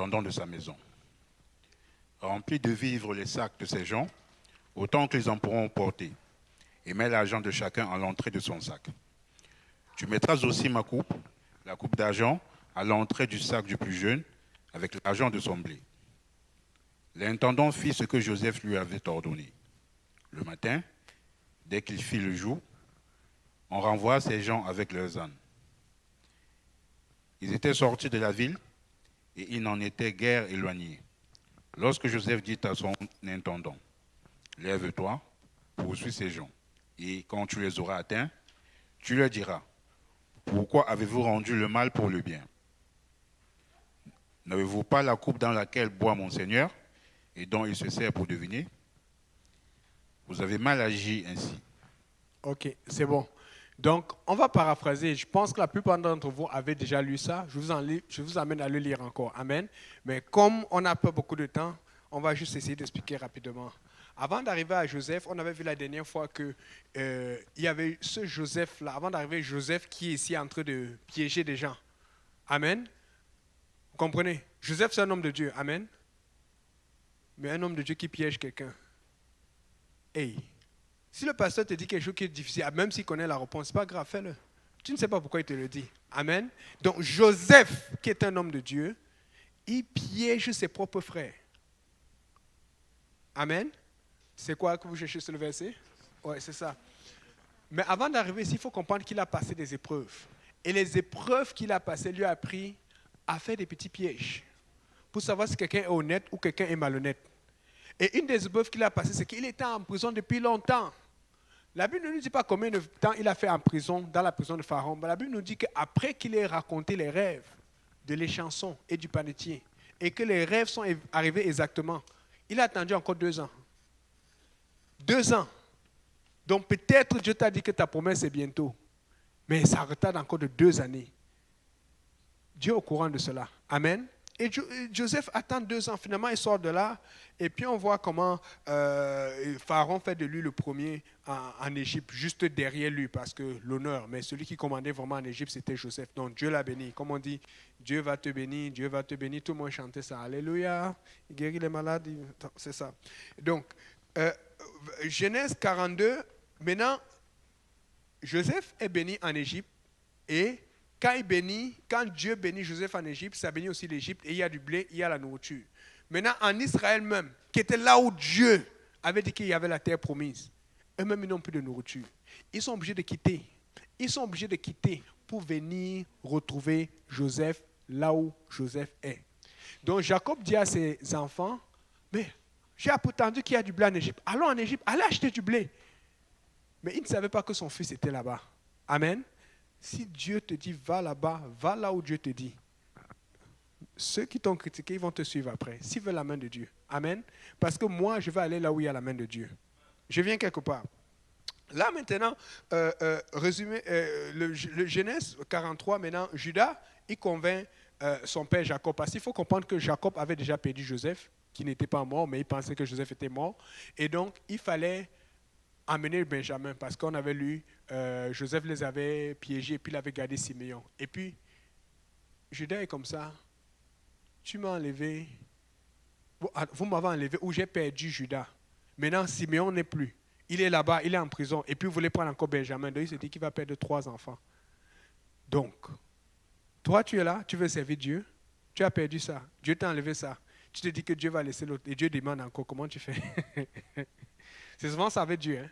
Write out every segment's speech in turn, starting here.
l'intendant de sa maison. Remplis de vivres les sacs de ces gens, autant qu'ils en pourront porter, et mets l'argent de chacun à l'entrée de son sac. Tu mettras aussi ma coupe, la coupe d'argent, à l'entrée du sac du plus jeune, avec l'argent de son blé. » L'intendant fit ce que Joseph lui avait ordonné. Le matin, dès qu'il fit le jour, on renvoie ces gens avec leurs ânes. Ils étaient sortis de la ville et ils n'en étaient guère éloignés. Lorsque Joseph dit à son intendant, « Lève-toi, poursuis ces gens, et quand tu les auras atteints, tu leur diras, « Pourquoi avez-vous rendu le mal pour le bien? N'avez-vous pas la coupe dans laquelle boit mon Seigneur et dont il se sert pour deviner? Vous avez mal agi ainsi. » Ok, c'est bon. Donc, on va paraphraser. Je pense que la plupart d'entre vous avaient déjà lu ça. Je vous amène à le lire encore. Amen. Mais comme on n'a pas beaucoup de temps, on va juste essayer d'expliquer rapidement. Avant d'arriver à Joseph, on avait vu la dernière fois qu'il y avait ce Joseph-là. Avant d'arriver, Joseph qui est ici en train de piéger des gens. Amen. Vous comprenez? Joseph, c'est un homme de Dieu. Amen. Mais un homme de Dieu qui piège quelqu'un. Hey. Si le pasteur te dit quelque chose qui est difficile, même s'il connaît la réponse, ce n'est pas grave, fais-le. Tu ne sais pas pourquoi il te le dit. Amen. Donc Joseph, qui est un homme de Dieu, il piège ses propres frères. Amen. C'est quoi que vous cherchez sur le verset? Oui, c'est ça. Mais avant d'arriver ici, il faut comprendre qu'il a passé des épreuves. Et les épreuves qu'il a passées lui a appris à faire des petits pièges pour savoir si quelqu'un est honnête ou quelqu'un est malhonnête. Et une des épreuves qu'il a passées, c'est qu'il était en prison depuis longtemps. La Bible ne nous dit pas combien de temps il a fait en prison, dans la prison de Pharaon. Mais la Bible nous dit qu'après qu'il ait raconté les rêves de l'échanson et du panetier, et que les rêves sont arrivés exactement, il a attendu encore 2 ans. 2 ans. Donc peut-être Dieu t'a dit que ta promesse est bientôt. Mais ça retarde encore de 2 années. Dieu est au courant de cela. Amen. Et Joseph attend 2 ans. Finalement, il sort de là. Et puis, on voit comment Pharaon fait de lui le premier en Égypte, juste derrière lui, parce que l'honneur. Mais celui qui commandait vraiment en Égypte, c'était Joseph. Donc, Dieu l'a béni. Comme on dit, Dieu va te bénir, Dieu va te bénir. Tout le monde chantait ça. Alléluia. Il guérit les malades. C'est ça. Donc, Genèse 42. Maintenant, Joseph est béni en Égypte. Et quand Dieu bénit Joseph en Égypte, ça bénit aussi l'Égypte. Et il y a du blé, il y a la nourriture. Maintenant, en Israël même, qui était là où Dieu avait dit qu'il y avait la terre promise, eux-mêmes, ils n'ont plus de nourriture. Ils sont obligés de quitter. Ils sont obligés de quitter pour venir retrouver Joseph là où Joseph est. Donc, Jacob dit à ses enfants, mais j'ai entendu qu'il y a du blé en Égypte. Allons en Égypte, allez acheter du blé. Mais il ne savait pas que son fils était là-bas. Amen. Si Dieu te dit, va là-bas, va là où Dieu te dit. Ceux qui t'ont critiqué, ils vont te suivre après, s'ils veulent la main de Dieu. Amen. Parce que moi, je vais aller là où il y a la main de Dieu. Je viens quelque part. Là, maintenant, résumé, le Genèse 43, maintenant, Judas, il convainc son père Jacob. Parce qu'il faut comprendre que Jacob avait déjà perdu Joseph, qui n'était pas mort, mais il pensait que Joseph était mort. Et donc, il fallait amener Benjamin, parce qu'on avait lu, Joseph les avait piégés, et puis il avait gardé Siméon. Et puis, Judas est comme ça. Tu m'as enlevé, vous m'avez enlevé, ou j'ai perdu Judas. Maintenant, Siméon n'est plus. Il est là-bas, il est en prison. Et puis, vous voulez prendre encore Benjamin. Donc, il se dit qu'il va perdre 3 enfants. Donc, toi, tu es là, tu veux servir Dieu. Tu as perdu ça. Dieu t'a enlevé ça. Tu te dis que Dieu va laisser l'autre. Et Dieu demande encore, comment tu fais? C'est souvent ça avec Dieu. Hein?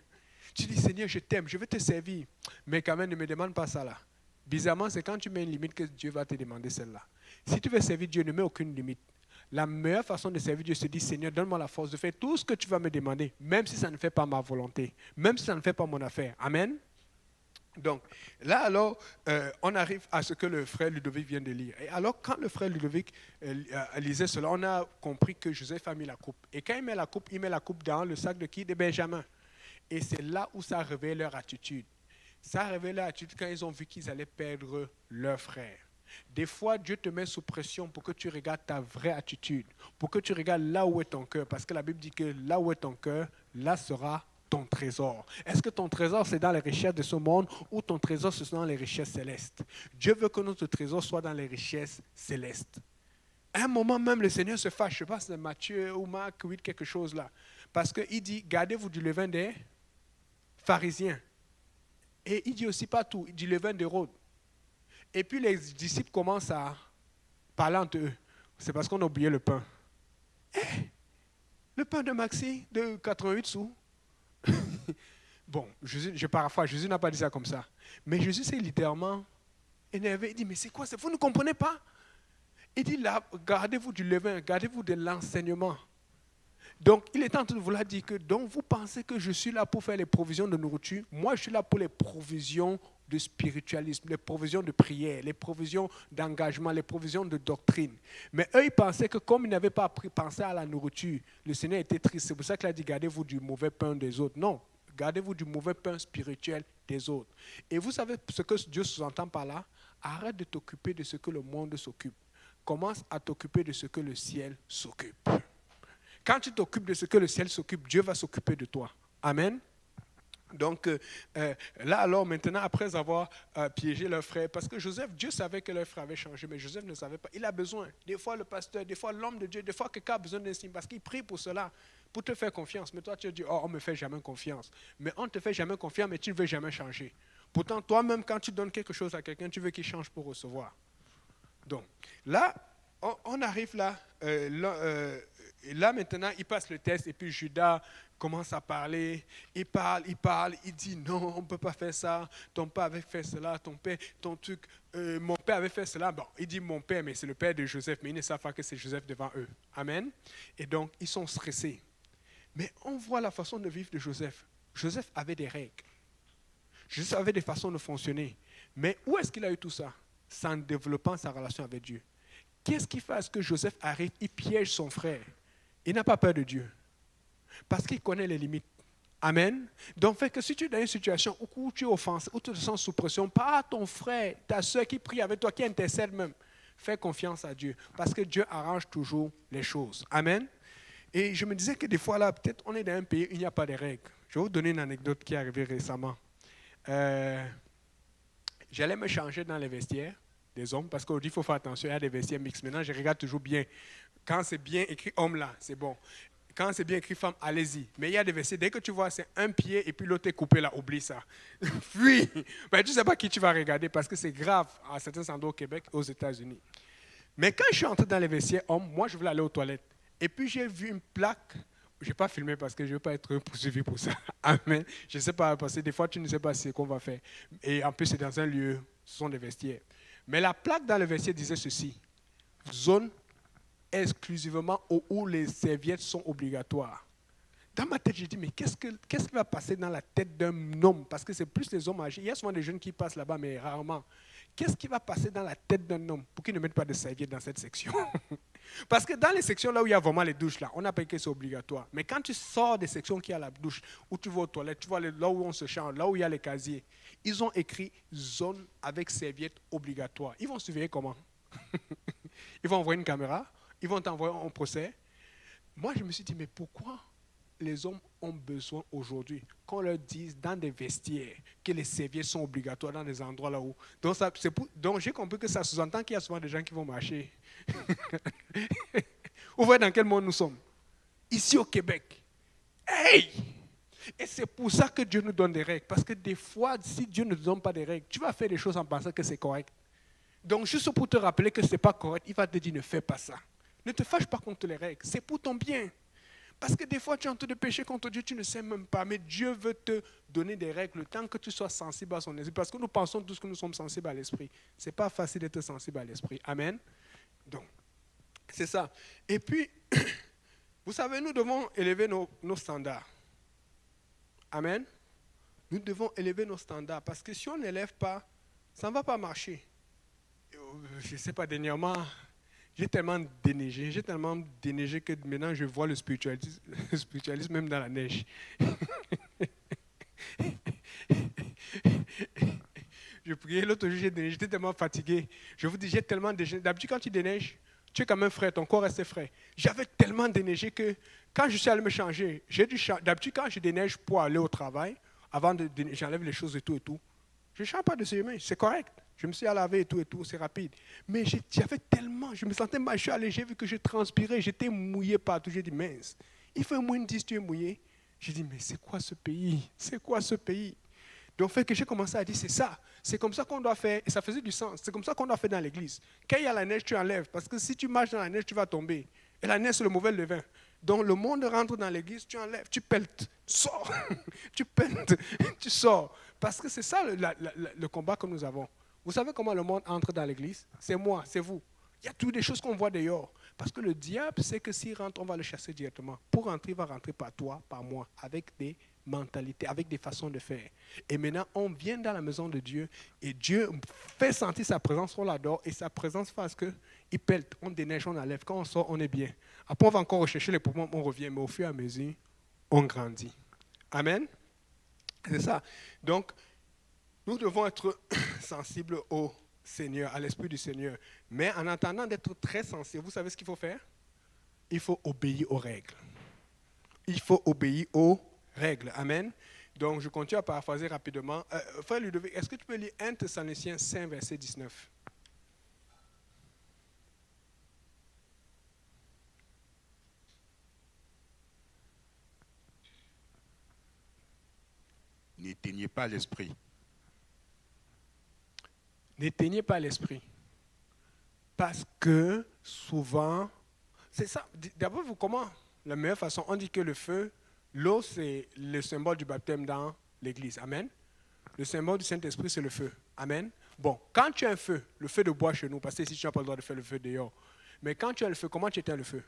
Tu dis, Seigneur, je t'aime, je veux te servir. Mais quand même, ne me demande pas ça là. Bizarrement, c'est quand tu mets une limite que Dieu va te demander celle-là. Si tu veux servir Dieu, ne mets aucune limite. La meilleure façon de servir Dieu, c'est de dire, Seigneur, donne-moi la force de faire tout ce que tu vas me demander, même si ça ne fait pas ma volonté, même si ça ne fait pas mon affaire. Amen. Donc, là, alors, on arrive à ce que le frère Ludovic vient de lire. Et alors, quand le frère Ludovic lisait cela, on a compris que Joseph a mis la coupe. Et quand il met la coupe dans le sac de qui? De Benjamin. Et c'est là où ça révèle leur attitude. Ça révèle leur attitude quand ils ont vu qu'ils allaient perdre leur frère. Des fois, Dieu te met sous pression pour que tu regardes ta vraie attitude, pour que tu regardes là où est ton cœur. Parce que la Bible dit que là où est ton cœur, là sera ton trésor. Est-ce que ton trésor, c'est dans les richesses de ce monde ou ton trésor, c'est dans les richesses célestes? Dieu veut que notre trésor soit dans les richesses célestes. À un moment même, le Seigneur se fâche. Je ne sais pas si c'est Matthieu ou Marc 8, quelque chose là. Parce qu'il dit, gardez-vous du levain des pharisiens. Et il dit aussi pas tout, il dit levain d'Hérode. Et puis les disciples commencent à parler entre eux. C'est parce qu'on a oublié le pain. Le pain de Maxi de 88 sous. Bon, je paraphrase, Jésus n'a pas dit ça comme ça. Mais Jésus s'est littéralement énervé. Il dit, mais c'est quoi ça? Vous ne comprenez pas? Il dit, là, gardez-vous du levain, gardez-vous de l'enseignement. Donc, il est en train de vouloir dire que donc, vous pensez que je suis là pour faire les provisions de nourriture. Moi, je suis là pour les provisions de spiritualisme, les provisions de prière, les provisions d'engagement, les provisions de doctrine. Mais eux, ils pensaient que comme ils n'avaient pas pensé à la nourriture, le Seigneur était triste. C'est pour ça qu'il a dit, gardez-vous du mauvais pain des autres. Non, gardez-vous du mauvais pain spirituel des autres. Et vous savez ce que Dieu sous-entend par là? Arrête de t'occuper de ce que le monde s'occupe. Commence à t'occuper de ce que le ciel s'occupe. Quand tu t'occupes de ce que le ciel s'occupe, Dieu va s'occuper de toi. Amen. Donc là alors maintenant, après avoir piégé leur frère, parce que Joseph, Dieu savait que leur frère avait changé, mais Joseph ne savait pas. Il a besoin. Des fois le pasteur, des fois l'homme de Dieu, des fois quelqu'un a besoin d'un signe, parce qu'il prie pour cela, pour te faire confiance. Mais toi tu te dis, oh on ne me fait jamais confiance. Mais on ne te fait jamais confiance, mais tu ne veux jamais changer. Pourtant toi-même quand tu donnes quelque chose à quelqu'un, tu veux qu'il change pour recevoir. Donc là, on arrive là, là maintenant, il passe le test et puis Judas commence à parler. Il parle, il dit non, on ne peut pas faire ça. Ton père avait fait cela, ton père, ton truc, mon père avait fait cela. Bon, il dit mon père, mais c'est le père de Joseph, mais ils ne savent pas que c'est Joseph devant eux. Amen. Et donc, ils sont stressés. Mais on voit la façon de vivre de Joseph. Joseph avait des règles. Joseph avait des façons de fonctionner. Mais où est-ce qu'il a eu tout ça? C'est en développant sa relation avec Dieu. Qu'est-ce qui fait à ce que Joseph arrive, il piège son frère? Il n'a pas peur de Dieu. Parce qu'il connaît les limites. Amen. Donc, fait que si tu es dans une situation où tu es offensé, où tu te sens sous pression, pas ton frère, ta soeur qui prie avec toi, qui intercède même, fais confiance à Dieu. Parce que Dieu arrange toujours les choses. Amen. Et je me disais que des fois, là, peut-être on est dans un pays où il n'y a pas de règles. Je vais vous donner une anecdote qui est arrivée récemment. J'allais me changer dans les vestiaires des hommes, parce qu'aujourd'hui, il faut faire attention, il y a des vestiaires mixtes. Maintenant, je regarde toujours bien. Quand c'est bien écrit homme là, c'est bon. Quand c'est bien écrit femme, allez-y. Mais il y a des vestiaires, dès que tu vois, c'est un pied et puis l'autre est coupé là, oublie ça. Oui, mais tu ne sais pas qui tu vas regarder parce que c'est grave à certains endroits au Québec et aux États-Unis. Mais quand je suis entré dans les vestiaires hommes, moi, je voulais aller aux toilettes. Et puis, j'ai vu une plaque. Je n'ai pas filmé parce que je ne veux pas être poursuivi pour ça. Amen. Je ne sais pas, parce que des fois, tu ne sais pas ce qu'on va faire. Et en plus, c'est dans un lieu, ce sont des vestiaires. Mais la plaque dans le vestiaire disait ceci: zone exclusivement où les serviettes sont obligatoires. Dans ma tête, j'ai dit, mais qu'est-ce qui va passer dans la tête d'un homme? Parce que c'est plus les hommes âgés. Il y a souvent des jeunes qui passent là-bas, mais rarement. Qu'est-ce qui va passer dans la tête d'un homme pour qu'il ne mette pas de serviettes dans cette section? Parce que dans les sections là où il y a vraiment les douches, là, on n'a pas que c'est obligatoire. Mais quand tu sors des sections qui a la douche, où tu vas aux toilettes, tu vois là où on se change, là où il y a les casiers, ils ont écrit zone avec serviettes obligatoires. Ils vont surveiller comment? Ils vont envoyer une caméra, ils vont t'envoyer en procès. Moi, je me suis dit, mais pourquoi les hommes ont besoin aujourd'hui qu'on leur dise dans des vestiaires que les serviettes sont obligatoires dans des endroits là où. Donc j'ai compris que ça sous-entend qu'il y a souvent des gens qui vont marcher. Vous voyez dans quel monde nous sommes? Ici au Québec. Hey! Et c'est pour ça que Dieu nous donne des règles. Parce que des fois, si Dieu ne te donne pas des règles, tu vas faire des choses en pensant que c'est correct. Donc juste pour te rappeler que ce n'est pas correct, il va te dire ne fais pas ça. Ne te fâche pas contre les règles, c'est pour ton bien. Parce que des fois, tu es en train de pécher contre Dieu, tu ne sais même pas. Mais Dieu veut te donner des règles le temps que tu sois sensible à son esprit. Parce que nous pensons tous que nous sommes sensibles à l'esprit. Ce n'est pas facile d'être sensible à l'esprit. Amen. Donc, c'est ça. Et puis, vous savez, nous devons élever nos standards. Amen. Nous devons élever nos standards. Parce que si on n'élève pas, ça ne va pas marcher. Je ne sais pas, dernièrement... J'ai tellement déneigé que maintenant je vois le spiritualisme même dans la neige. Je priais l'autre jour, j'étais tellement fatigué. Je vous dis, j'ai tellement déneigé. D'habitude, quand tu déneiges, tu es quand même frais, ton corps reste frais. J'avais tellement déneigé que quand je suis allé me changer, d'habitude, quand je déneige pour aller au travail, avant j'enlève les choses et tout, je ne change pas de chemin, c'est correct. Je me suis lavé et tout, c'est rapide. Mais j'avais tellement, je me sentais mal, je suis allé, j'ai vu que je transpirais, j'étais mouillé partout. J'ai dit, mince, il fait moins de 10, tu es mouillé. J'ai dit, mais c'est quoi ce pays? C'est quoi ce pays? Donc, fait que j'ai commencé à dire, c'est ça. C'est comme ça qu'on doit faire. Et ça faisait du sens. C'est comme ça qu'on doit faire dans l'église. Quand il y a la neige, tu enlèves. Parce que si tu marches dans la neige, tu vas tomber. Et la neige, c'est le mauvais levain. Donc, le monde rentre dans l'église, tu enlèves, tu pelletes, sors. Tu pelletes, tu sors. Parce que c'est ça le combat que nous avons. Vous savez comment le monde entre dans l'église? C'est moi, c'est vous. Il y a toutes des choses qu'on voit dehors. Parce que le diable sait que s'il rentre, on va le chasser directement. Pour rentrer, il va rentrer par toi, par moi, avec des mentalités, avec des façons de faire. Et maintenant, on vient dans la maison de Dieu et Dieu fait sentir sa présence, on l'adore et sa présence fait qu'il pèle, on déneige, on enlève. Quand on sort, on est bien. Après, on va encore rechercher les poumons, on revient, mais au fur et à mesure, on grandit. Amen. C'est ça. Donc, nous devons être sensibles au Seigneur, à l'Esprit du Seigneur. Mais en attendant d'être très sensible, vous savez ce qu'il faut faire? Il faut obéir aux règles. Il faut obéir aux règles. Amen. Donc, je continue à paraphraser rapidement. Frère Ludovic, est-ce que tu peux lire 1 Thessaloniciens 5, verset 19? N'éteignez pas l'esprit. N'éteignez pas l'esprit. Parce que souvent, c'est ça. D'abord, comment? La meilleure façon, on dit que le feu, l'eau, c'est le symbole du baptême dans l'église. Amen. Le symbole du Saint-Esprit, c'est le feu. Amen. Bon, quand tu as un feu, le feu de bois chez nous, parce que ici, tu n'as pas le droit de faire le feu dehors. Mais quand tu as le feu, comment tu éteins le feu?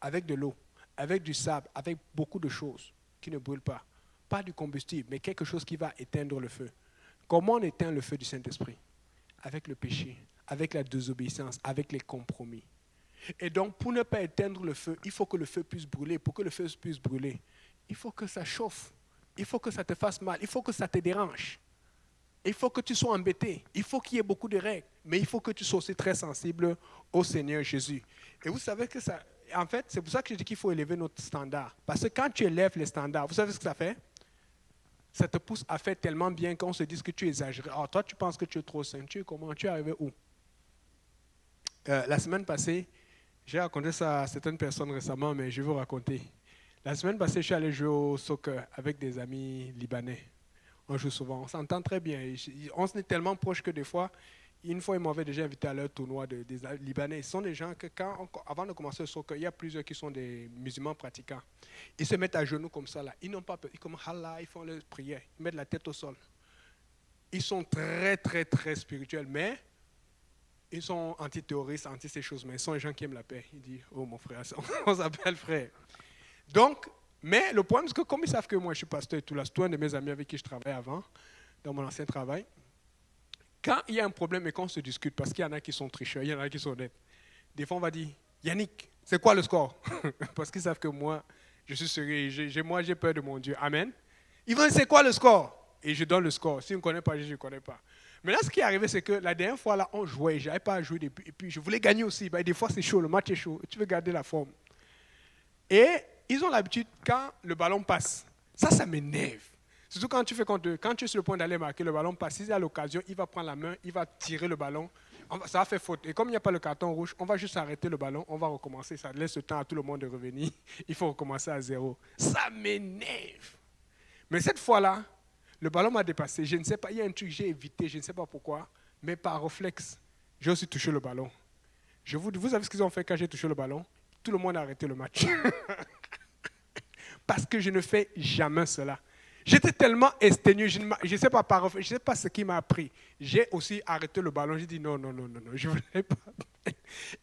Avec de l'eau, avec du sable, avec beaucoup de choses qui ne brûlent pas. Pas du combustible, mais quelque chose qui va éteindre le feu. Comment on éteint le feu du Saint-Esprit? Avec le péché, avec la désobéissance, avec les compromis. Et donc, pour ne pas éteindre le feu, il faut que le feu puisse brûler. Pour que le feu puisse brûler, il faut que ça chauffe. Il faut que ça te fasse mal. Il faut que ça te dérange. Il faut que tu sois embêté. Il faut qu'il y ait beaucoup de règles. Mais il faut que tu sois aussi très sensible au Seigneur Jésus. Et vous savez que ça... En fait, c'est pour ça que je dis qu'il faut élever notre standard. Parce que quand tu élèves les standards, vous savez ce que ça fait? Ça te pousse à faire tellement bien qu'on se dise que tu exagères. Alors, toi, tu penses que tu es trop saint. Tu es comment? Tu es arrivé où? La semaine passée, j'ai raconté ça à certaines personnes récemment, mais je vais vous raconter. La semaine passée, je suis allé jouer au soccer avec des amis libanais. On joue souvent, on s'entend très bien. On est tellement proches que des fois, une fois, ils m'avaient déjà invité à leur tournoi des Libanais. Ce sont des gens que, avant de commencer le soccer, il y a plusieurs qui sont des musulmans pratiquants. Ils se mettent à genoux comme ça, là. Ils n'ont pas peur. Ils commencent Allah, ils font leur prière. Ils mettent la tête au sol. Ils sont très, très, très spirituels, mais ils sont anti-terroristes, anti ces choses, mais ils sont les gens qui aiment la paix. Ils disent, oh mon frère, on s'appelle frère. Donc, mais le problème, c'est que comme ils savent que moi, je suis pasteur et tout, là, c'est un de mes amis avec qui je travaillais avant, dans mon ancien travail, quand il y a un problème et qu'on se discute, parce qu'il y en a qui sont tricheurs, il y en a qui sont honnêtes, des fois on va dire, Yannick, c'est quoi le score? Parce qu'ils savent que moi, je suis sérieux, moi j'ai peur de mon Dieu. Amen. Ils vont dire, c'est quoi le score? Et je donne le score. Si on ne connaît pas, je ne connais pas. Mais là, ce qui est arrivé, c'est que la dernière fois, là, on jouait, je n'avais pas à jouer depuis, et puis je voulais gagner aussi. Des fois, c'est chaud, le match est chaud, tu veux garder la forme. Et ils ont l'habitude, quand le ballon passe, ça m'énerve. Surtout quand tu es sur le point d'aller marquer, le ballon passe, s'il a l'occasion, il va prendre la main, il va tirer le ballon, ça va faire faute. Et comme il n'y a pas le carton rouge, on va juste arrêter le ballon, on va recommencer, ça laisse le temps à tout le monde de revenir, il faut recommencer à zéro. Ça m'énerve. Mais cette fois-là, le ballon m'a dépassé, je ne sais pas, il y a un truc que j'ai évité, je ne sais pas pourquoi, mais par réflexe, j'ai aussi touché le ballon. Vous savez ce qu'ils ont fait quand j'ai touché le ballon? Tout le monde a arrêté le match. Parce que je ne fais jamais cela. J'étais tellement exténué, je ne sais pas je ne sais pas ce qui m'a appris. J'ai aussi arrêté le ballon, j'ai dit non, je ne voulais pas.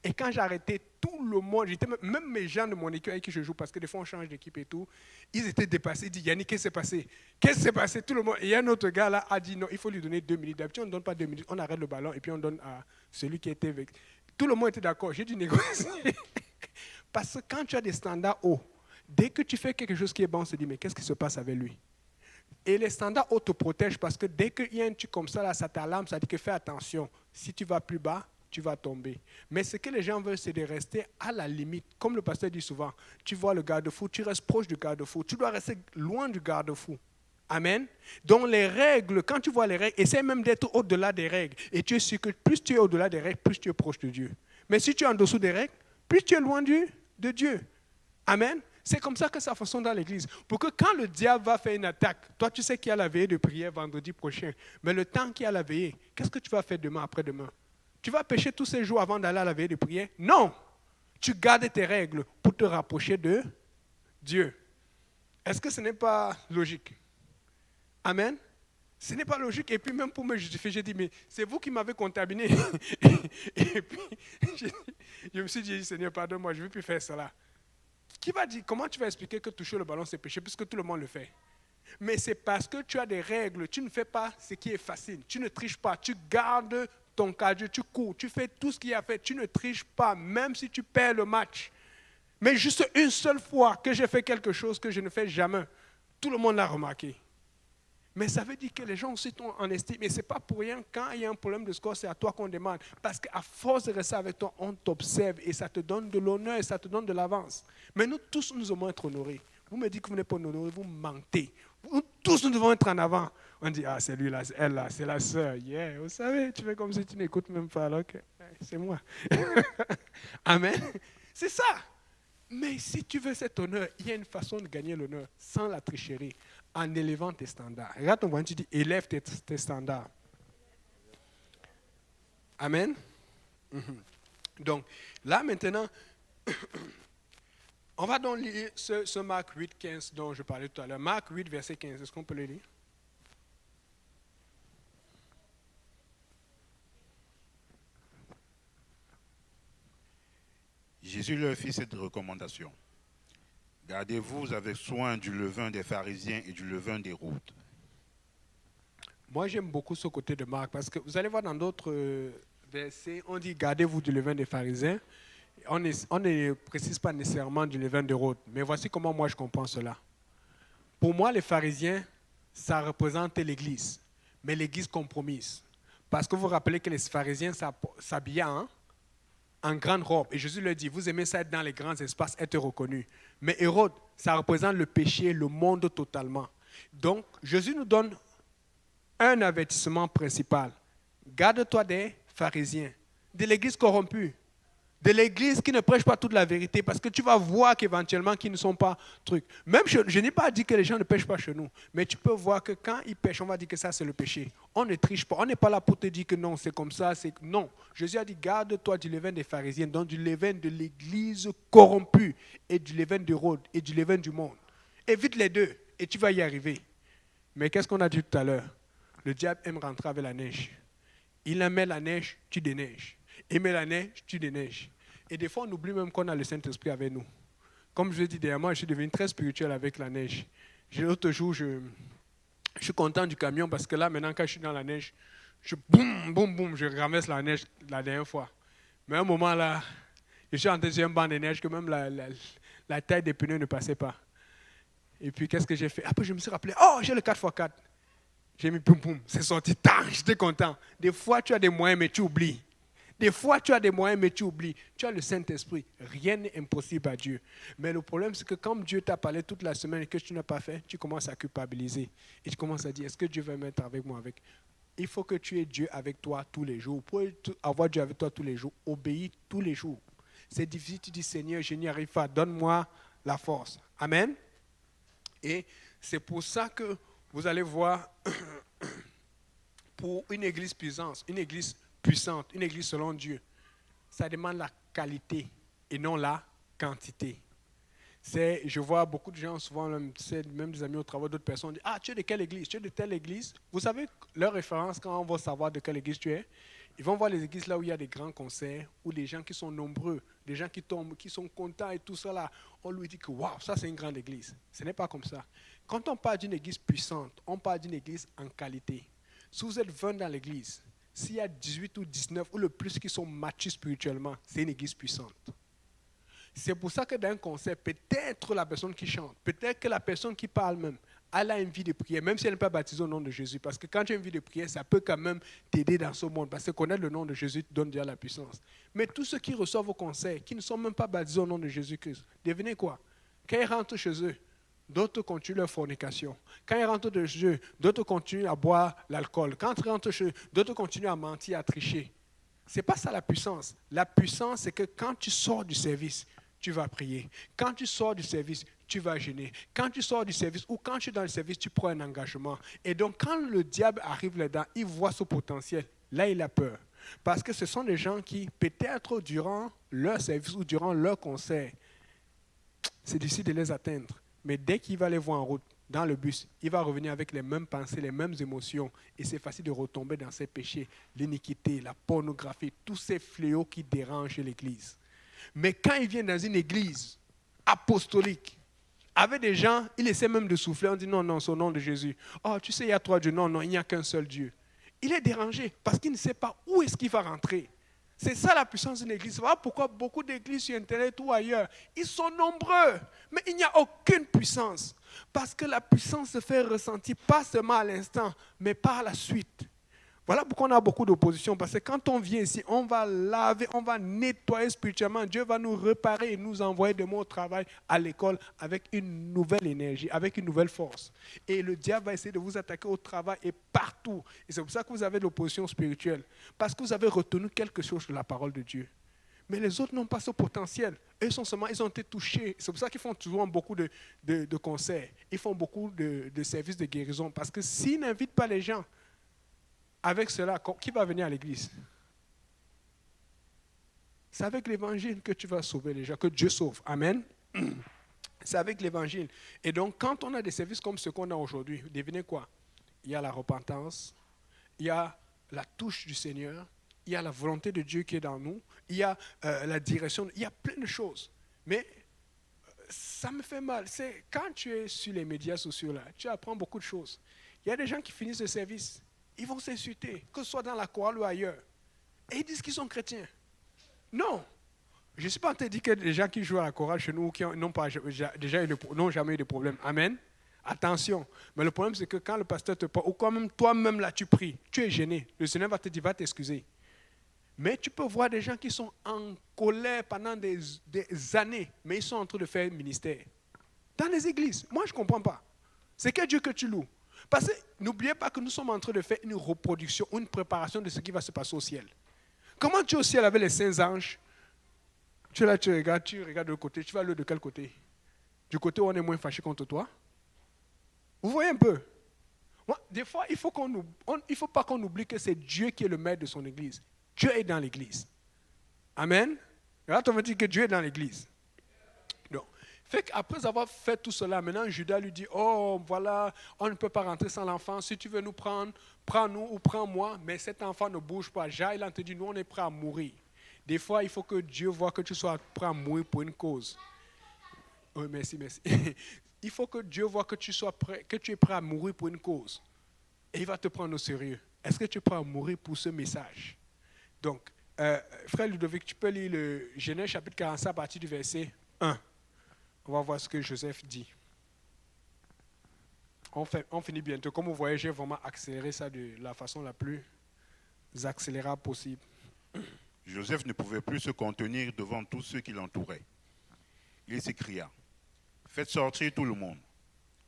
Et quand j'ai arrêté, tout le monde, même mes gens de mon équipe avec qui je joue, parce que des fois on change d'équipe et tout, ils étaient dépassés, ils disent Yannick, qu'est-ce qui s'est passé? Qu'est-ce qui s'est passé? Tout le monde. Et il y a un autre gars là a dit non, il faut lui donner 2 minutes. D'habitude on ne donne pas 2 minutes, on arrête le ballon et puis on donne à celui qui était avec. Tout le monde était d'accord, j'ai dû négocier. Parce que quand tu as des standards hauts, dès que tu fais quelque chose qui est bon, on se dit mais qu'est-ce qui se passe avec lui? Et les standards hauts te protègent parce que dès qu'il y a un truc comme ça, là, ça t'alarme, ça dit que fais attention. Si tu vas plus bas, tu vas tomber. Mais ce que les gens veulent, c'est de rester à la limite. Comme le pasteur dit souvent, tu vois le garde-fou, tu restes proche du garde-fou. Tu dois rester loin du garde-fou. Amen. Donc les règles, quand tu vois les règles, essaie même d'être au-delà des règles. Et tu es sûr que plus tu es au-delà des règles, plus tu es proche de Dieu. Mais si tu es en dessous des règles, plus tu es loin de Dieu. Amen. C'est comme ça que ça fonctionne dans l'église. Pour que quand le diable va faire une attaque, toi tu sais qu'il y a la veillée de prière vendredi prochain, mais le temps qu'il y a la veillée, qu'est-ce que tu vas faire demain, après-demain? Tu vas pécher tous ces jours avant d'aller à la veillée de prière? Non. Tu gardes tes règles pour te rapprocher de Dieu. Est-ce que ce n'est pas logique? Amen. Ce n'est pas logique. Et puis même pour me justifier, j'ai dit, mais c'est vous qui m'avez contaminé. Et puis, je me suis dit, Seigneur, pardonne-moi, je ne veux plus faire cela. Qui va dire, comment tu vas expliquer que toucher le ballon, c'est péché, puisque tout le monde le fait? Mais c'est parce que tu as des règles. Tu ne fais pas ce qui est facile. Tu ne triches pas. Tu gardes ton cardio, tu cours, tu fais tout ce qu'il y a à faire. Tu ne triches pas, même si tu perds le match. Mais juste une seule fois que j'ai fait quelque chose que je ne fais jamais, tout le monde l'a remarqué. Mais ça veut dire que les gens aussi sont en estime. Et ce n'est pas pour rien, quand il y a un problème de score, c'est à toi qu'on demande. Parce qu'à force de rester avec toi, on t'observe et ça te donne de l'honneur et ça te donne de l'avance. Mais nous tous, nous devons être honorés. Vous me dites que vous n'êtes pas honorés, vous mentez. Nous tous, nous devons être en avant. On dit, ah, c'est lui là, c'est elle là, c'est la sœur. Yeah, vous savez, tu fais comme si tu n'écoutes même pas. Alors que, c'est moi. Amen. C'est ça. Mais si tu veux cet honneur, il y a une façon de gagner l'honneur sans la tricherie, en élevant tes standards. Regarde ton voisin, tu dis, élève tes standards. Amen. Donc, là maintenant, on va donc lire ce Marc 8, 15 dont je parlais tout à l'heure. Marc 8, verset 15, est-ce qu'on peut le lire? Jésus leur fit cette recommandation. Gardez-vous avec soin du levain des pharisiens et du levain d'Hérode. Moi, j'aime beaucoup ce côté de Marc parce que vous allez voir dans d'autres versets, on dit gardez-vous du levain des pharisiens. On ne précise pas nécessairement du levain d'Hérode. Mais voici comment moi je comprends cela. Pour moi, les pharisiens, ça représente l'Église, mais l'Église compromise. Parce que vous vous rappelez que les pharisiens s'habillaient en grande robe. Et Jésus leur dit, vous aimez ça être dans les grands espaces, être reconnu. Mais Hérode, ça représente le péché, le monde totalement. Donc, Jésus nous donne un avertissement principal. Garde-toi des pharisiens, de l'église corrompue, de l'église qui ne prêche pas toute la vérité, parce que tu vas voir qu'éventuellement, qu'ils ne sont pas trucs. Même, je n'ai pas dit que les gens ne pêchent pas chez nous, mais tu peux voir que quand ils pêchent, on va dire que ça, c'est le péché. On ne triche pas, on n'est pas là pour te dire que non, c'est comme ça, c'est... Non, Jésus a dit, garde-toi du levain des pharisiens, donc du levain de l'église corrompue, et du levain d'Hérode, et du levain du monde. Évite les deux, et tu vas y arriver. Mais qu'est-ce qu'on a dit tout à l'heure? Le diable aime rentrer avec la neige. Il aime la neige, tu déneiges. Il met la neige, tu déneiges. Et des fois, on oublie même qu'on a le Saint-Esprit avec nous. Comme je l'ai dit dernièrement, je suis devenu très spirituel avec la neige. L'autre jour, je suis content du camion parce que là, maintenant, quand je suis dans la neige, boum, boum, boum, je ramasse la neige la dernière fois. Mais à un moment là, je suis en deuxième banc de neige que même la taille des pneus ne passait pas. Et puis, qu'est-ce que j'ai fait? Après, je me suis rappelé, oh, j'ai le 4x4. J'ai mis poum poum, c'est sorti, j'étais content. Des fois, tu as des moyens, mais tu oublies. Des fois, tu as des moyens, mais tu oublies. Tu as le Saint-Esprit. Rien n'est impossible à Dieu. Mais le problème, c'est que comme Dieu t'a parlé toute la semaine et que tu n'as pas fait, tu commences à culpabiliser. Et tu commences à dire, est-ce que Dieu va mettre avec moi avec? Il faut que tu aies Dieu avec toi tous les jours. Pour avoir Dieu avec toi tous les jours, obéis tous les jours. C'est difficile, tu dis, Seigneur, je n'y arrive pas. Donne-moi la force. Amen. Et c'est pour ça que vous allez voir, pour une église puissante, une église selon Dieu, ça demande la qualité et non la quantité. Je vois beaucoup de gens, souvent même des amis au travail, d'autres personnes disent, ah, tu es de quelle église? Tu es de telle église? Vous savez, leur référence, quand on va savoir de quelle église tu es, ils vont voir les églises là où il y a des grands concerts, où des gens qui sont nombreux, des gens qui tombent, qui sont contents et tout ça là, on lui dit que waouh, ça c'est une grande église. Ce n'est pas comme ça. Quand on parle d'une église puissante, on parle d'une église en qualité. Si vous êtes 20 dans l'église, s'il y a 18 ou 19 ou le plus qui sont matures spirituellement, c'est une église puissante. C'est pour ça que dans un concert, peut-être la personne qui chante, peut-être que la personne qui parle même, elle a une vie de prière, même si elle n'est pas baptisée au nom de Jésus. Parce que quand tu as une vie de prière, ça peut quand même t'aider dans ce monde. Parce que connaître le nom de Jésus te donne déjà la puissance. Mais tous ceux qui reçoivent au concert, qui ne sont même pas baptisés au nom de Jésus-Christ, devinez quoi? Quand ils rentrent chez eux, d'autres continuent leur fornication. Quand ils rentrent de jeu, d'autres continuent à boire l'alcool. Quand ils rentrent chez eux, d'autres continuent à mentir, à tricher. Ce n'est pas ça la puissance. La puissance, c'est que quand tu sors du service, tu vas prier. Quand tu sors du service, tu vas jeûner. Quand tu sors du service ou quand tu es dans le service, tu prends un engagement. Et donc, quand le diable arrive là-dedans, il voit ce potentiel. Là, il a peur. Parce que ce sont des gens qui, peut-être durant leur service ou durant leur concert, c'est difficile de les atteindre. Mais dès qu'il va les voir en route, dans le bus, il va revenir avec les mêmes pensées, les mêmes émotions. Et c'est facile de retomber dans ses péchés, l'iniquité, la pornographie, tous ces fléaux qui dérangent l'Église. Mais quand il vient dans une église apostolique, avec des gens, il essaie même de souffler, on dit non, non, c'est au nom de Jésus. Oh, tu sais, il y a 3 dieux. Non, non, il n'y a qu'un seul Dieu. Il est dérangé parce qu'il ne sait pas où est-ce qu'il va rentrer. C'est ça la puissance d'une église. Voilà pourquoi beaucoup d'églises sur Internet ou ailleurs, ils sont nombreux, mais il n'y a aucune puissance. Parce que la puissance se fait ressentir pas seulement à l'instant, mais par la suite. Voilà pourquoi on a beaucoup d'opposition, parce que quand on vient ici, on va laver, on va nettoyer spirituellement. Dieu va nous réparer et nous envoyer de au travail, à l'école, avec une nouvelle énergie, avec une nouvelle force. Et le diable va essayer de vous attaquer au travail et partout. Et c'est pour ça que vous avez de l'opposition spirituelle, parce que vous avez retenu quelque chose de la parole de Dieu. Mais les autres n'ont pas ce potentiel. Eux, ils ont été touchés. C'est pour ça qu'ils font souvent beaucoup de concerts. Ils font beaucoup de services de guérison, parce que s'ils n'invitent pas les gens, avec cela, qui va venir à l'église? C'est avec l'évangile que tu vas sauver les gens, que Dieu sauve. Amen. C'est avec l'évangile. Et donc, quand on a des services comme ce qu'on a aujourd'hui, devinez quoi? Il y a la repentance, il y a la touche du Seigneur, il y a la volonté de Dieu qui est dans nous, il y a la direction, il y a plein de choses. Mais ça me fait mal. C'est quand tu es sur les médias sociaux, là, tu apprends beaucoup de choses. Il y a des gens qui finissent le service. Ils vont s'insulter, que ce soit dans la chorale ou ailleurs. Et ils disent qu'ils sont chrétiens. Non. Je ne suis pas en train de dire que les gens qui jouent à la chorale chez nous, qui n'ont jamais eu de problème. Amen. Attention. Mais le problème, c'est que quand le pasteur te parle, ou quand même toi-même là, tu pries, tu es gêné. Le Seigneur va te dire, va t'excuser. Mais tu peux voir des gens qui sont en colère pendant des années, mais ils sont en train de faire ministère. Dans les églises. Moi, je ne comprends pas. C'est quel Dieu que tu loues? Parce que n'oubliez pas que nous sommes en train de faire une reproduction, une préparation de ce qui va se passer au ciel. Comment tu es au ciel avec les saints anges? Tu es là, tu regardes de l'autre côté. Tu vas aller de quel côté? Du côté où on est moins fâché contre toi? Vous voyez un peu? Des fois, il ne faut pas qu'on oublie que c'est Dieu qui est le maître de son église. Dieu est dans l'église. Amen. Et là, on va dire que Dieu est dans l'église. Fait qu'après avoir fait tout cela, maintenant Judas lui dit, oh voilà, on ne peut pas rentrer sans l'enfant, si tu veux nous prendre, prends-nous ou prends-moi, mais cet enfant ne bouge pas. Jacques, il a te dit, nous on est prêts à mourir. Des fois, il faut que Dieu voit que tu sois prêt à mourir pour une cause. Oui, merci. Il faut que Dieu voit que tu es prêt à mourir pour une cause. Et il va te prendre au sérieux. Est-ce que tu es prêt à mourir pour ce message? Donc, frère Ludovic, tu peux lire le Genèse chapitre 45 à partir du verset 1. On va voir ce que Joseph dit. On finit bientôt. Comme vous voyez, j'ai vraiment accéléré ça de la façon la plus accélérable possible. Joseph ne pouvait plus se contenir devant tous ceux qui l'entouraient. Il s'écria, « Faites sortir tout le monde. »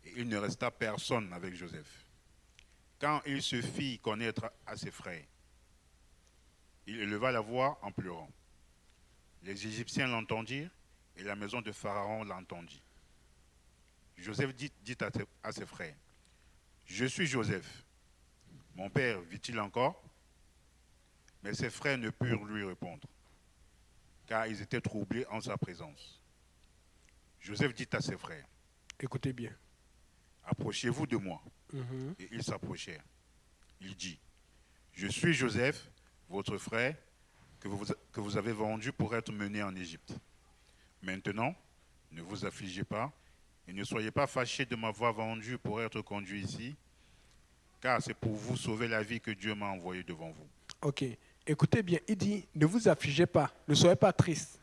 Et il ne resta personne avec Joseph. Quand il se fit connaître à ses frères, il éleva la voix en pleurant. Les Égyptiens l'entendirent, et la maison de Pharaon l'entendit. Joseph dit à ses frères, « Je suis Joseph. Mon père vit-il encore ?» Mais ses frères ne purent lui répondre, car ils étaient troublés en sa présence. Joseph dit à ses frères, « Écoutez bien. Approchez-vous de moi. » Et ils s'approchèrent. Il dit, « Je suis Joseph, votre frère, que vous avez vendu pour être mené en Égypte. Maintenant, ne vous affligez pas et ne soyez pas fâchés de m'avoir vendu pour être conduit ici, car c'est pour vous sauver la vie que Dieu m'a envoyé devant vous. » Ok, écoutez bien, il dit, ne vous affligez pas, ne soyez pas tristes.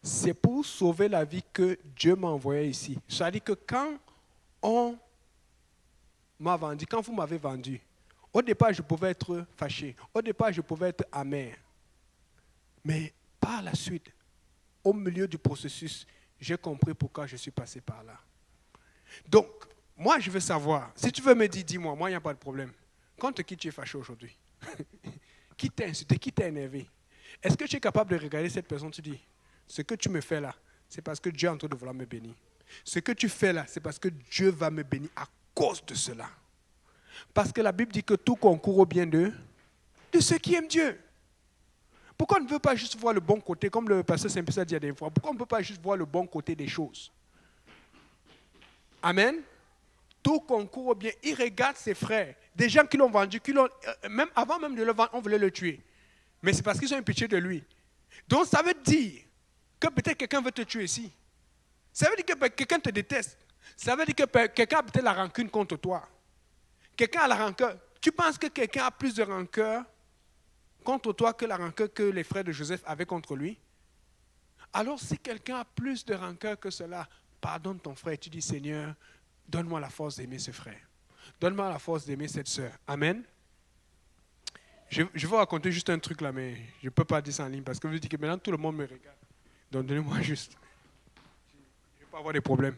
C'est pour sauver la vie que Dieu m'a envoyé ici. C'est-à-dire que quand on m'a vendu, quand vous m'avez vendu, au départ, je pouvais être fâché, au départ, je pouvais être amer. Mais par la suite, au milieu du processus, j'ai compris pourquoi je suis passé par là. Donc, moi, je veux savoir. Si tu veux me dire, dis-moi, moi, il n'y a pas de problème. Contre qui tu es fâché aujourd'hui? Qui t'a insulté? Qui t'a énervé? Est-ce que tu es capable de regarder cette personne? Tu dis, ce que tu me fais là, c'est parce que Dieu est en train de vouloir me bénir. Ce que tu fais là, c'est parce que Dieu va me bénir à cause de cela. Parce que la Bible dit que tout concourt au bien de ceux qui aiment Dieu. Pourquoi on ne veut pas juste voir le bon côté, comme le pasteur Saint-Pierre a dit la dernière fois? Pourquoi on ne peut pas juste voir le bon côté des choses? Amen. Tout concourt au bien. Il regarde ses frères, des gens qui l'ont vendu, même avant même de le vendre, on voulait le tuer. Mais c'est parce qu'ils ont eu pitié de lui. Donc ça veut dire que peut-être quelqu'un veut te tuer ici. Ça veut dire que quelqu'un te déteste. Ça veut dire que quelqu'un a peut-être la rancune contre toi. Quelqu'un a la rancœur. Tu penses que quelqu'un a plus de rancœur contre toi que la rancœur que les frères de Joseph avaient contre lui? Alors si quelqu'un a plus de rancœur que cela, pardonne ton frère. Tu dis, Seigneur, donne-moi la force d'aimer ce frère. Donne-moi la force d'aimer cette sœur. Amen. Je vais vous raconter juste un truc là, mais je ne peux pas dire ça en ligne parce que vous dites que maintenant tout le monde me regarde. Donc donnez-moi juste. Je ne vais pas avoir des problèmes.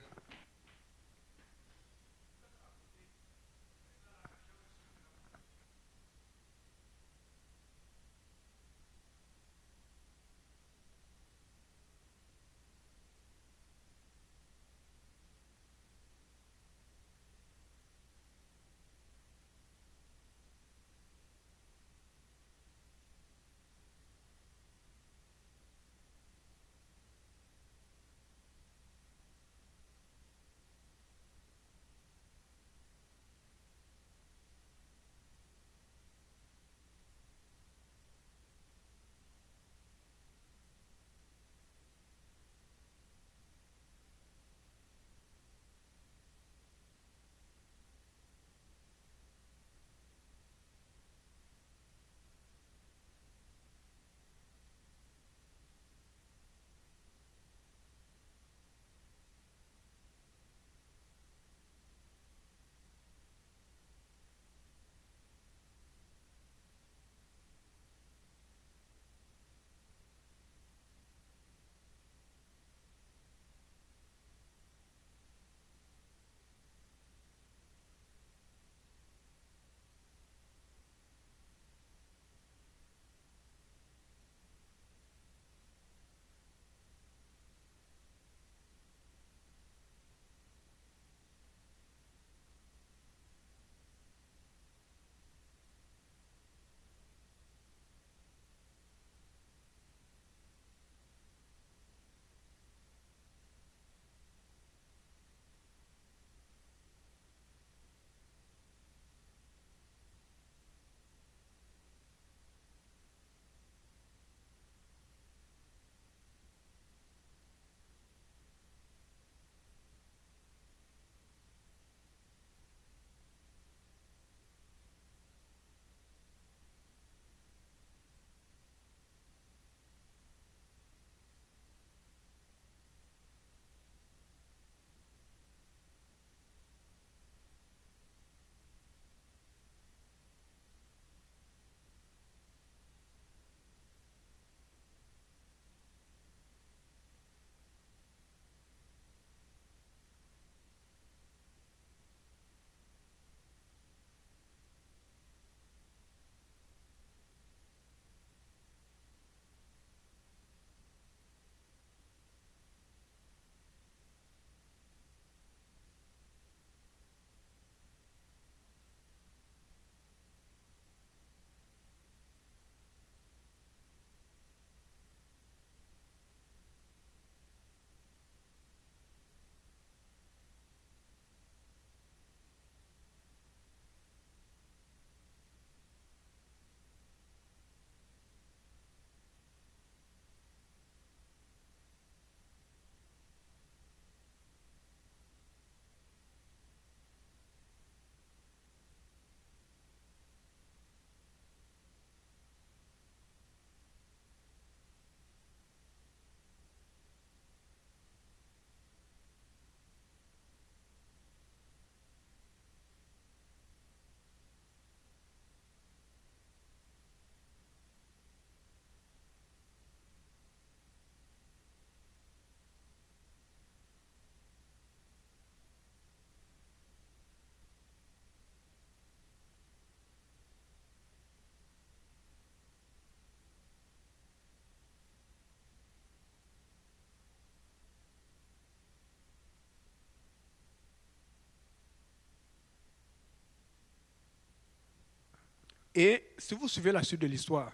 Et si vous suivez la suite de l'histoire,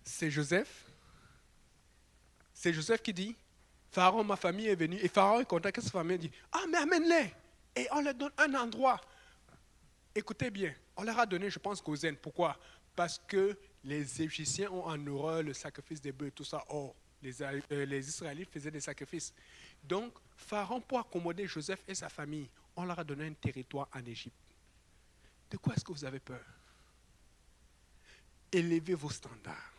c'est Joseph qui dit, Pharaon, ma famille est venue. Et Pharaon est content que sa famille dit, ah mais amène-les. Et on leur donne un endroit. Écoutez bien, on leur a donné, je pense, Gozen. Pourquoi? Parce que les Égyptiens ont en horreur le sacrifice des bœufs et tout ça. Or, les Israélites faisaient des sacrifices. Donc, Pharaon, pour accommoder Joseph et sa famille, on leur a donné un territoire en Égypte. De quoi est-ce que vous avez peur? Élevez vos standards.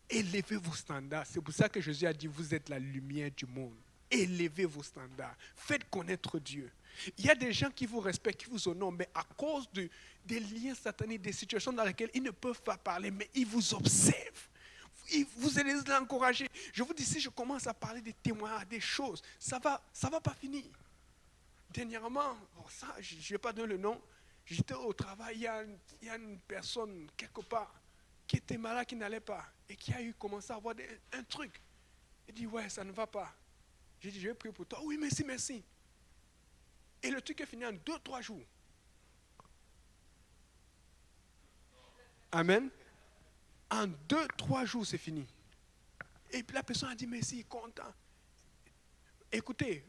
Élevez vos standards. C'est pour ça que Jésus a dit, vous êtes la lumière du monde. Élevez vos standards. Faites connaître Dieu. Il y a des gens qui vous respectent, qui vous honorent, mais à cause des liens sataniques, des situations dans lesquelles ils ne peuvent pas parler, mais ils vous observent. Vous allez les encourager. Je vous dis, si je commence à parler des témoignages, des choses, ça va pas finir. Dernièrement, ça, je ne vais pas donner le nom, j'étais au travail, il y a une personne quelque part qui était malade, qui n'allait pas, et qui a commencé à avoir un truc. Il dit, ouais, ça ne va pas. J'ai dit, je vais prier pour toi. Oui, merci, merci. Et le truc est fini en 2-3 jours. Amen. En 2-3 jours, c'est fini. Et puis la personne a dit, merci, content. Écoutez,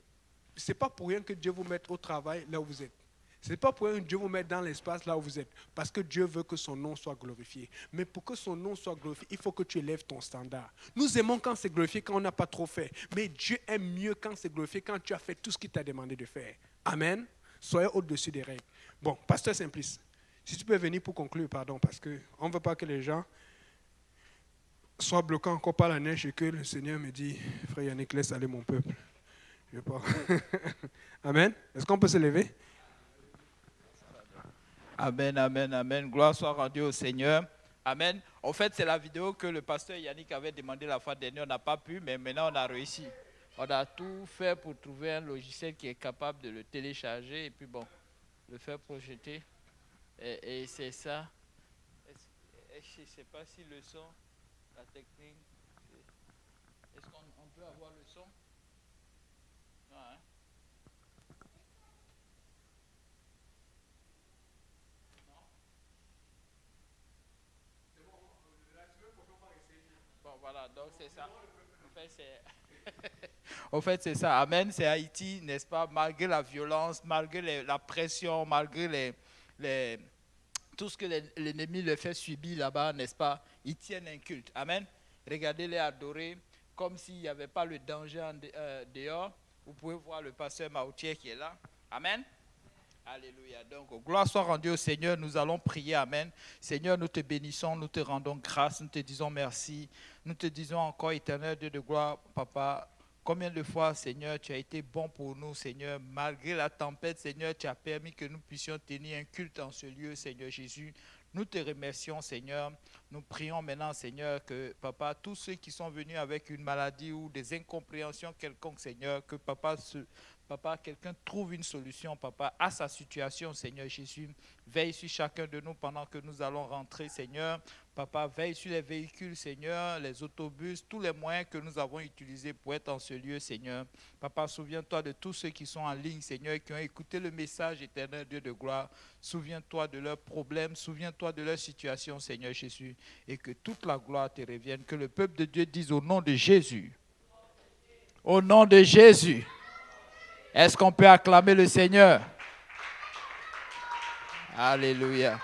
ce n'est pas pour rien que Dieu vous mette au travail là où vous êtes. Ce n'est pas pour rien que Dieu vous mette dans l'espace là où vous êtes. Parce que Dieu veut que son nom soit glorifié. Mais pour que son nom soit glorifié, il faut que tu élèves ton standard. Nous aimons quand c'est glorifié, quand on n'a pas trop fait. Mais Dieu aime mieux quand c'est glorifié, quand tu as fait tout ce qu'il t'a demandé de faire. Amen. Soyez au-dessus des règles. Bon, pasteur Simplice, si tu peux venir pour conclure, pardon, parce qu'on ne veut pas que les gens soient bloqués encore par la neige et que le Seigneur me dit, frère Yannick, laisse aller mon peuple. Je pas. Amen. Est-ce qu'on peut se lever? Amen, amen, amen. Gloire soit rendue au Seigneur. Amen. En fait, c'est la vidéo que le pasteur Yannick avait demandé la fois dernière. On n'a pas pu, mais maintenant on a réussi. On a tout fait pour trouver un logiciel qui est capable de le télécharger et puis bon, le faire projeter. Et c'est ça. Je ne sais pas si le son, la technique. Est-ce qu'on peut avoir le son? Non, hein? Bon, voilà, donc c'est ça. En fait, c'est ça. Amen, c'est Haïti, n'est-ce pas? Malgré la violence, malgré la pression, malgré tout ce que l'ennemi leur fait subir là-bas, n'est-ce pas? Ils tiennent un culte. Amen. Regardez-les adorer comme s'il n'y avait pas le danger dehors. Vous pouvez voir le pasteur Maoutier qui est là. Amen. Alléluia. Donc, gloire soit rendue au Seigneur. Nous allons prier. Amen. Seigneur, nous te bénissons, nous te rendons grâce, nous te disons merci. Nous te disons encore, éternel Dieu de gloire, Papa, combien de fois, Seigneur, tu as été bon pour nous, Seigneur. Malgré la tempête, Seigneur, tu as permis que nous puissions tenir un culte en ce lieu, Seigneur Jésus. Nous te remercions, Seigneur. Nous prions maintenant, Seigneur, que, Papa, tous ceux qui sont venus avec une maladie ou des incompréhensions quelconques, Seigneur, que, Papa, quelqu'un trouve une solution, Papa, à sa situation, Seigneur Jésus. Veille sur chacun de nous pendant que nous allons rentrer, Seigneur. Papa, veille sur les véhicules, Seigneur, les autobus, tous les moyens que nous avons utilisés pour être en ce lieu, Seigneur. Papa, souviens-toi de tous ceux qui sont en ligne, Seigneur, et qui ont écouté le message éternel, Dieu de gloire. Souviens-toi de leurs problèmes, souviens-toi de leur situation, Seigneur Jésus, et que toute la gloire te revienne. Que le peuple de Dieu dise au nom de Jésus. Au nom de Jésus. Est-ce qu'on peut acclamer le Seigneur? Alléluia.